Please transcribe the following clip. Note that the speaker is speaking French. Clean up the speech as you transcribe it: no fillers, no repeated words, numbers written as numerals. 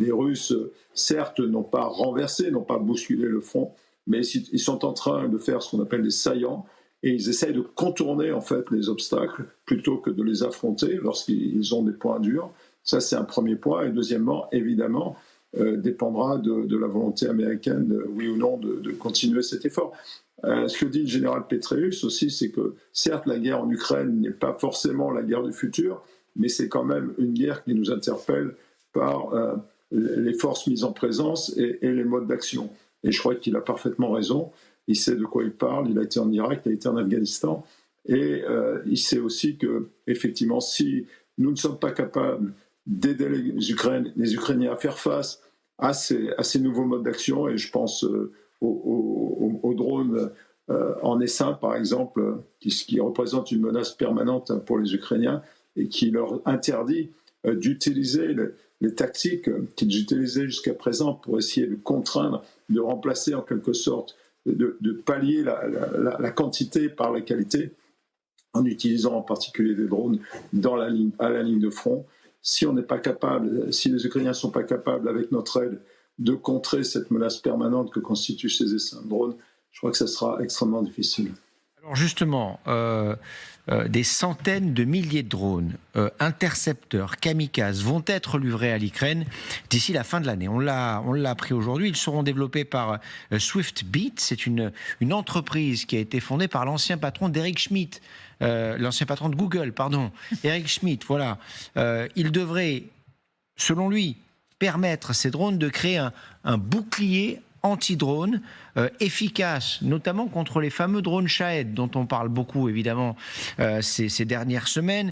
Les Russes, certes, n'ont pas renversé, n'ont pas bousculé le front, mais ils sont en train de faire ce qu'on appelle des saillants, et ils essayent de contourner en fait les obstacles plutôt que de les affronter lorsqu'ils ont des points durs. Ça, c'est un premier point. Et deuxièmement, évidemment, dépendra de la volonté américaine, oui ou non, de continuer cet effort. Ce que dit le général Petraeus aussi, c'est que certes, la guerre en Ukraine n'est pas forcément la guerre du futur, mais c'est quand même une guerre qui nous interpelle par les forces mises en présence et les modes d'action. Et je crois qu'il a parfaitement raison. Il sait de quoi il parle. Il a été en Irak, il a été en Afghanistan. Et il sait aussi que, effectivement, si nous ne sommes pas capables d'aider les Ukrainiens à faire face à ces nouveaux modes d'action, et je pense aux drones en essaim, par exemple, qui représentent une menace permanente pour les Ukrainiens et qui leur interdit d'utiliser les tactiques qu'ils utilisaient jusqu'à présent pour essayer de contraindre, de remplacer en quelque sorte, de pallier la quantité par la qualité, en utilisant en particulier des drones à la ligne de front. Si on n'est pas capable, si les Ukrainiens ne sont pas capables, avec notre aide, de contrer cette menace permanente que constituent ces essaims de drones, je crois que ça sera extrêmement difficile. Alors justement, des centaines de milliers de drones, intercepteurs, kamikazes vont être livrés à l'Ukraine d'ici la fin de l'année. On l'a appris aujourd'hui. Ils seront développés par Swiftbeat. C'est une entreprise qui a été fondée par l'ancien patron d'Eric Schmidt, l'ancien patron de Google, pardon, Eric Schmidt. Voilà. Il devrait, selon lui, permettre à ces drones de créer un bouclier anti-drone efficace, notamment contre les fameux drones Shahed dont on parle beaucoup évidemment ces dernières semaines.